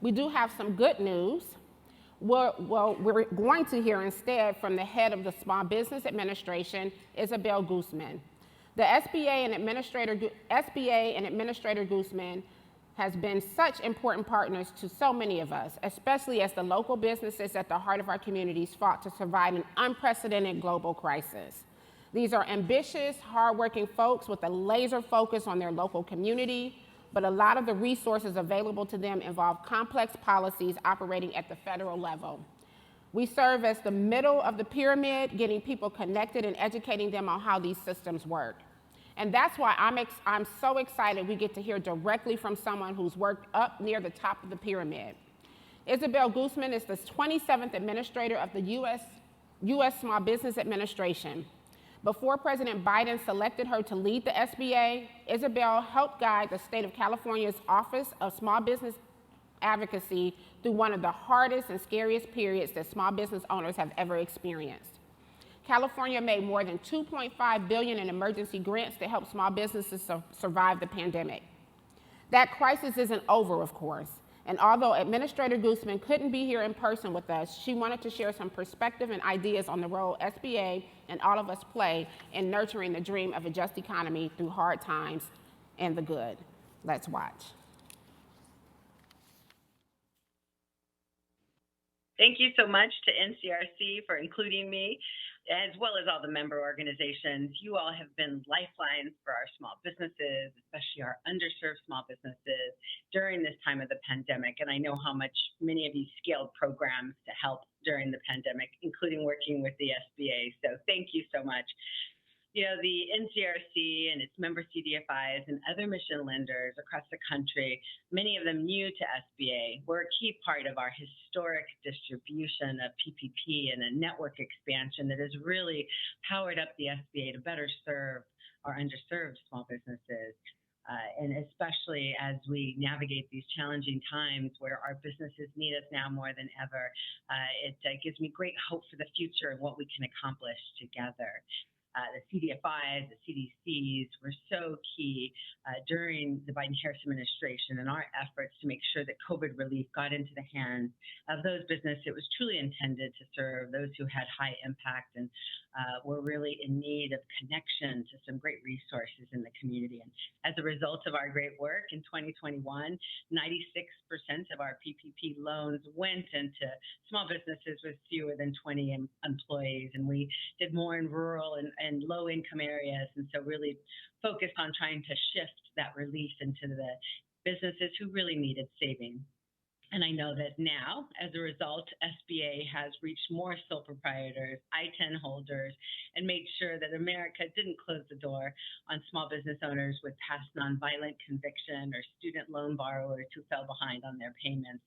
We do have some good news. We're going to hear instead from the head of the Small Business Administration, Isabel Guzman. The SBA and Administrator Guzman has been such important partners to so many of us, especially as the local businesses at the heart of our communities fought to survive an unprecedented global crisis. These are ambitious, hardworking folks with a laser focus on their local community, but a lot of the resources available to them involve complex policies operating at the federal level. We serve as the middle of the pyramid, getting people connected and educating them on how these systems work. And that's why I'm so excited we get to hear directly from someone who's worked up near the top of the pyramid. Isabel Guzman is the 27th administrator of the U.S. Small Business Administration. Before President Biden selected her to lead the SBA, Isabel helped guide the state of California's Office of Small Business Advocacy through one of the hardest and scariest periods that small business owners have ever experienced. California made more than $2.5 billion in emergency grants to help small businesses survive the pandemic. That crisis isn't over, of course, and although Administrator Guzman couldn't be here in person with us, she wanted to share some perspective and ideas on the role SBA and all of us play in nurturing the dream of a just economy through hard times and the good. Let's watch. Thank you so much to NCRC for including me, as well as all the member organizations. You all have been lifelines for our small businesses, especially our underserved small businesses during this time of the pandemic. And I know how much many of you scaled programs to help during the pandemic, including working with the SBA. So thank you so much. You know, the NCRC and its member CDFIs and other mission lenders across the country, many of them new to SBA, were a key part of our historic distribution of PPP and a network expansion that has really powered up the SBA to better serve our underserved small businesses. And especially as we navigate these challenging times where our businesses need us now more than ever, it gives me great hope for the future and what we can accomplish together. The CDFIs, the CDCs were so key during the Biden-Harris administration and our efforts to make sure that COVID relief got into the hands of those businesses it was truly intended to serve, those who had high impact and were really in need of connection to some great resources in the community. And as a result of our great work in 2021, 96% of our PPP loans went into small businesses with fewer than 20 employees, and we did more in rural and low-income areas, and so really focused on trying to shift that relief into the businesses who really needed saving. And I know that now, as a result, SBA has reached more sole proprietors, I-10 holders, and made sure that America didn't close the door on small business owners with past nonviolent conviction or student loan borrowers who fell behind on their payments.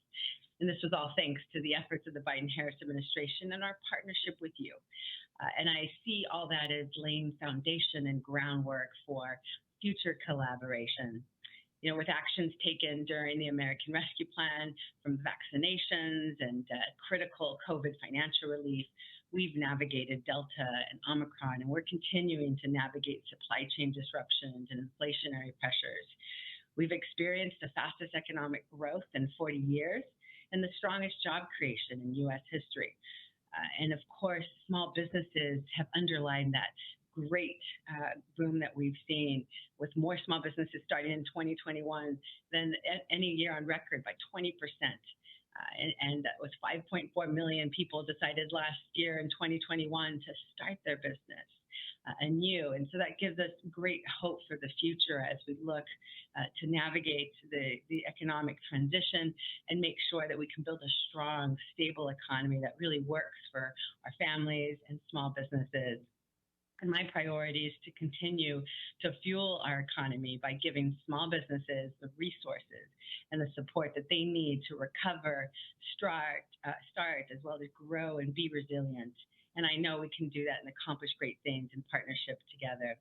And this was all thanks to the efforts of the Biden-Harris administration and our partnership with you. And I see all that as laying foundation and groundwork for future collaboration. You know, with actions taken during the American Rescue Plan, from vaccinations and critical COVID financial relief, we've navigated Delta and Omicron, and we're continuing to navigate supply chain disruptions and inflationary pressures. We've experienced the fastest economic growth in 40 years and the strongest job creation in U.S. history. And of course, small businesses have underlined that great boom that we've seen, with more small businesses starting in 2021 than any year on record by 20%. And with 5.4 million people decided last year in 2021 to start their business anew. And so that gives us great hope for the future as we look to navigate the economic transition and make sure that we can build a strong, stable economy that really works for our families and small businesses. And my priority is to continue to fuel our economy by giving small businesses the resources and the support that they need to recover, start, as well as grow and be resilient. And I know we can do that and accomplish great things in partnership together.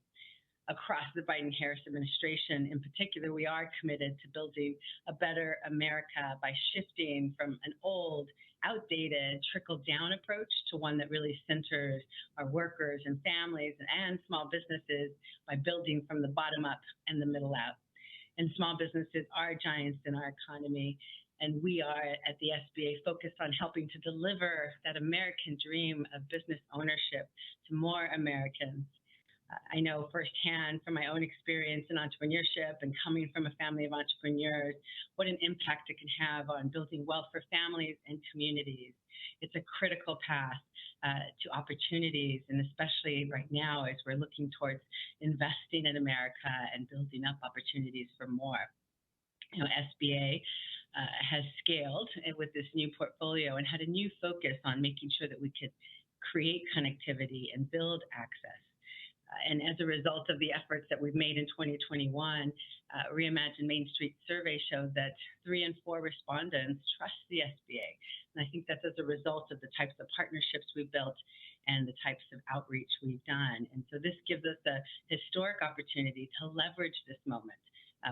Across the Biden-Harris administration in particular, we are committed to building a better America by shifting from an old, outdated, trickle-down approach to one that really centers our workers and families and small businesses by building from the bottom up and the middle out. And small businesses are giants in our economy, And we are at the SBA focused on helping to deliver that American dream of business ownership to more Americans. I know firsthand from my own experience in entrepreneurship and coming from a family of entrepreneurs, what an impact it can have on building wealth for families and communities. It's a critical path to opportunities, and especially right now as we're looking towards investing in America and building up opportunities for more. SBA has scaled with this new portfolio and had a new focus on making sure that we could create connectivity and build access. And as a result of the efforts that we've made in 2021, Reimagine Main Street survey showed that 3 in 4 respondents trust the SBA. And I think that's as a result of the types of partnerships we've built and the types of outreach we've done. And so this gives us a historic opportunity to leverage this moment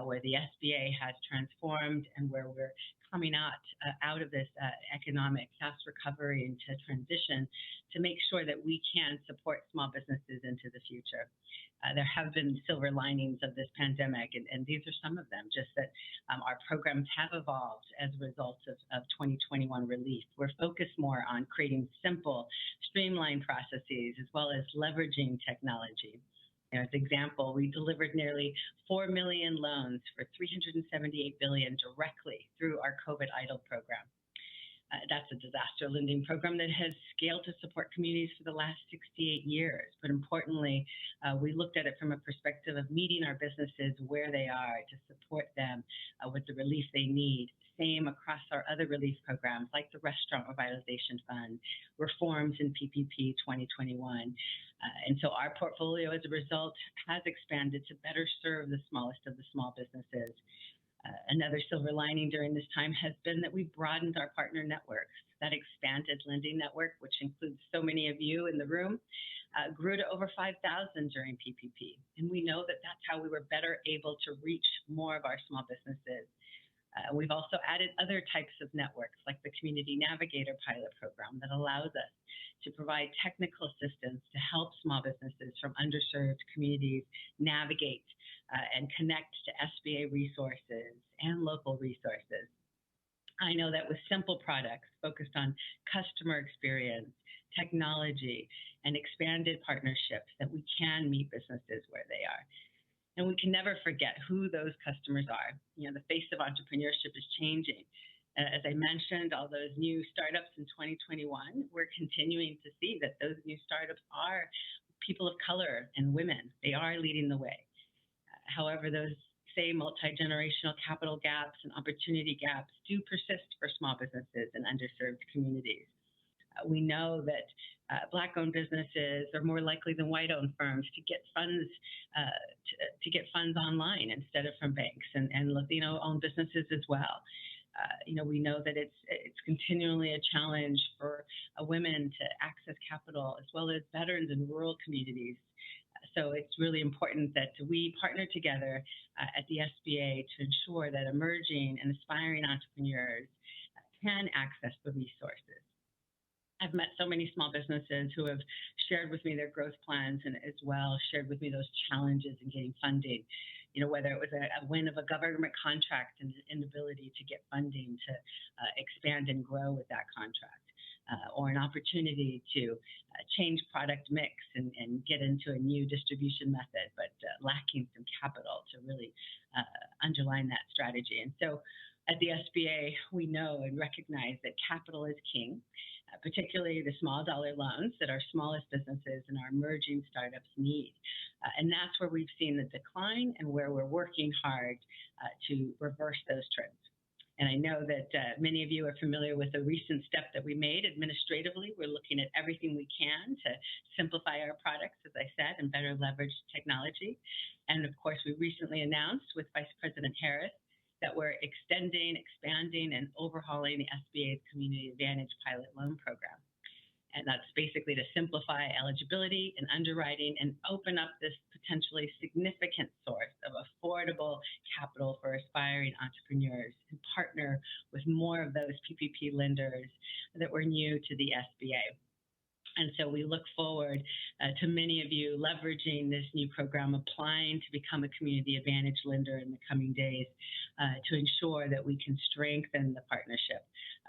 where the SBA has transformed and where we're coming out of this economic fast recovery into transition to make sure that we can support small businesses into the future. There have been silver linings of this pandemic, and these are some of them, just that our programs have evolved as a result of 2021 relief. We're focused more on creating simple, streamlined processes as well as leveraging technology. As an example, we delivered nearly 4 million loans for $378 billion directly through our COVID EIDL program. That's a disaster lending program that has scaled to support communities for the last 68 years. But importantly, we looked at it from a perspective of meeting our businesses where they are to support them with the relief they need. Same across our other relief programs like the Restaurant Revitalization Fund, reforms in PPP 2021. And so our portfolio, as a result, has expanded to better serve the smallest of the small businesses. Another silver lining during this time has been that we've broadened our partner networks. That expanded lending network, which includes so many of you in the room, grew to over 5,000 during PPP. And we know that that's how we were better able to reach more of our small businesses. We've also added other types of networks like the Community Navigator pilot program that allows us to provide technical assistance to help small businesses from underserved communities navigate and connect to SBA resources and local resources. I know that with simple products focused on customer experience, technology, and expanded partnerships that we can meet businesses where they are. And we can never forget who those customers are. The face of entrepreneurship is changing. As I mentioned, all those new startups in 2021, we're continuing to see that those new startups are people of color and women. They are leading the way. However, those same multi-generational capital gaps and opportunity gaps do persist for small businesses in underserved communities. We know that Black-owned businesses are more likely than white-owned firms to get funds online instead of from banks, and Latino-owned businesses as well. We know that it's continually a challenge for women to access capital, as well as veterans in rural communities. So it's really important that we partner together at the SBA to ensure that emerging and aspiring entrepreneurs can access the resources. I've met so many small businesses who have shared with me their growth plans and as well shared with me those challenges in getting funding. Whether it was a win of a government contract and the inability to get funding to expand and grow with that contract, or an opportunity to change product mix and get into a new distribution method, but lacking some capital to really underline that strategy. And so at the SBA, we know and recognize that capital is king, particularly the small dollar loans that our smallest businesses and our emerging startups need. And that's where we've seen the decline and where we're working hard to reverse those trends. And I know that many of you are familiar with the recent step that we made administratively. We're looking at everything we can to simplify our products, as I said, and better leverage technology. And of course, we recently announced with Vice President Harris that we're extending, expanding, and overhauling the SBA's Community Advantage pilot loan program. And that's basically to simplify eligibility and underwriting and open up this potentially significant source of affordable capital for aspiring entrepreneurs and partner with more of those PPP lenders that were new to the SBA. And so we look forward to many of you leveraging this new program, applying to become a Community Advantage lender in the coming days to ensure that we can strengthen the partnership,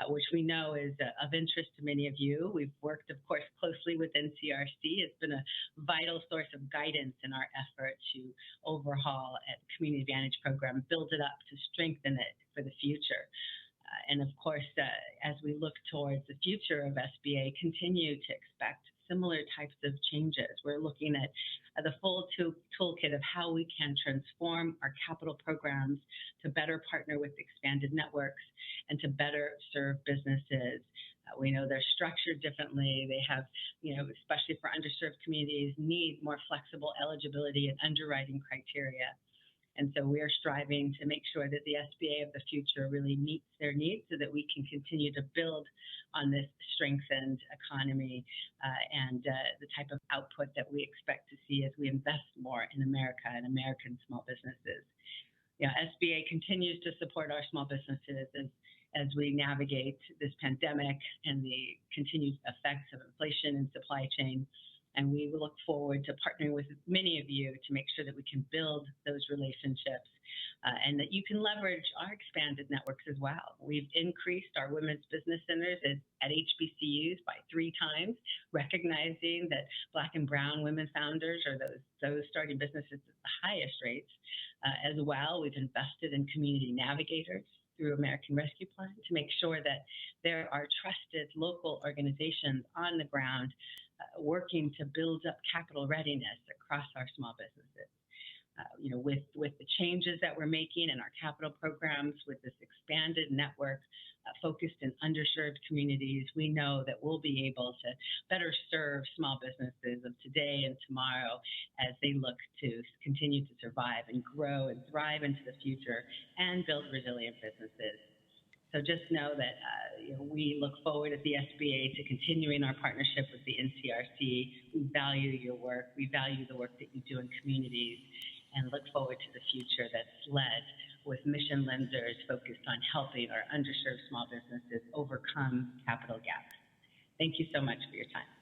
which we know is of interest to many of you. We've worked, of course, closely with NCRC. It's been a vital source of guidance in our effort to overhaul the Community Advantage program, build it up to strengthen it for the future. And of course, as we look towards the future of SBA, continue to expect similar types of changes. We're looking at the full toolkit of how we can transform our capital programs to better partner with expanded networks and to better serve businesses. We know they're structured differently. They have, especially for underserved communities, need more flexible eligibility and underwriting criteria. And so we are striving to make sure that the SBA of the future really meets their needs so that we can continue to build on this strengthened economy and the type of output that we expect to see as we invest more in America and American small businesses. SBA continues to support our small businesses as we navigate this pandemic and the continued effects of inflation and supply chain. And we look forward to partnering with many of you to make sure that we can build those relationships and that you can leverage our expanded networks as well. We've increased our women's business centers at HBCUs by 3 times, recognizing that Black and Brown women founders are those starting businesses at the highest rates. As well, we've invested in community navigators through American Rescue Plan to make sure that there are trusted local organizations on the ground working to build up capital readiness across our small businesses. With the changes that we're making in our capital programs, with this expanded network focused in underserved communities, we know that we'll be able to better serve small businesses of today and tomorrow as they look to continue to survive and grow and thrive into the future and build resilient businesses. So just know that we look forward at the SBA to continuing our partnership with the NCRC. We value your work. We value the work that you do in communities and look forward to the future that's led with mission lenders focused on helping our underserved small businesses overcome capital gaps. Thank you so much for your time.